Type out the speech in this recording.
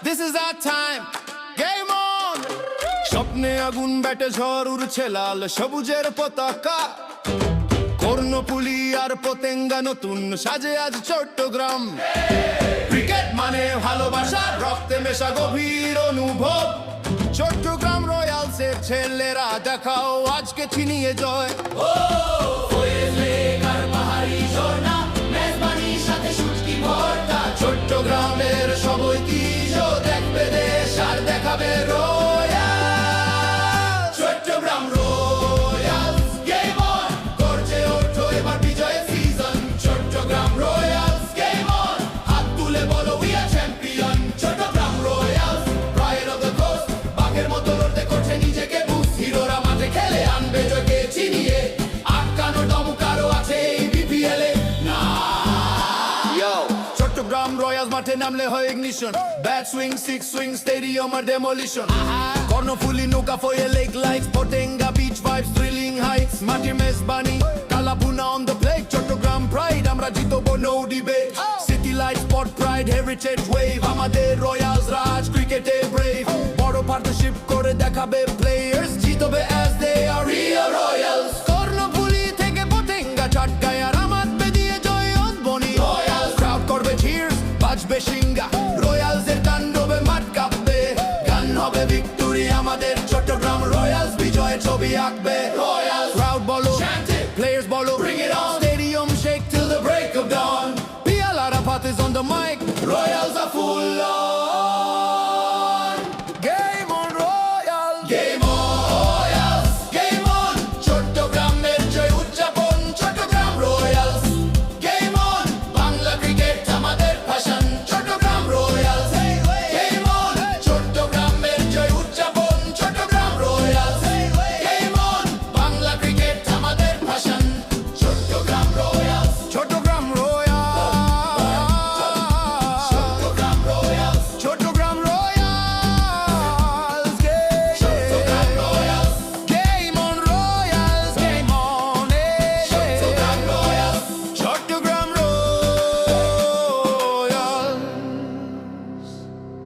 This is our time. Game on. স্বপ্নে আগুন ব্যাটে ঝড় উড়ছে লাল সবুজের পতাকা, কর্ণফুলী আর পতেঙ্গা নতুন সাজে আজ চট্টগ্রাম। ক্রিকেট মানে ভালোবাসা, রক্তে মেশা গভীর অনুভব। চট্টগ্রাম রয়্যালসের ছেলেরা দেখাও আজকে ছিনিয়ে জয়। চট্টগ্রামের সব ঐতিহ্য দেখবে দেশ আর দেখাবে royal. Chattogram royals game on, গর্জে ওঠো এবার বিজয়ের season. Chattogram royals game on, হাত তুলে বলো we are champion. Chattogram royals pride of the coast, বাঘের মতো লড়তে করছে নিজেকে বুস্ট। হিরোরা মাঠে খেলে আনবে জয়কে চিনিয়ে, আটকানো দমকারও আছে এই বিপিএল এ না। চট্টগ্রাম রয়্যালস মাঠে নামলে হয় ignition, bat swing six swing stadium আর ডেমোলিশন। কর্ণফুলী নৌকা Foy's lake lights, Patenga beach vibes thrilling heights. মাটির Mezbani kalabhuna on the plate, Chattogram pride আমরা জিতবো no debate. City light spot pride heritage wave, আমাদের রয়্যালস রাজ ক্রিকেটে ব্রেভ। বড় পার্টনারশিপ করে দেখাবে প্লেয়ার্স, জিতবে as they are real Royals. Karnaphuli থেকে পতেঙ্গা চাটগাঁয় আর আমার দিয়ে জয় অসবনি, রয়্যালস ক্রাউড করবে চিয়ার্স, বাজবে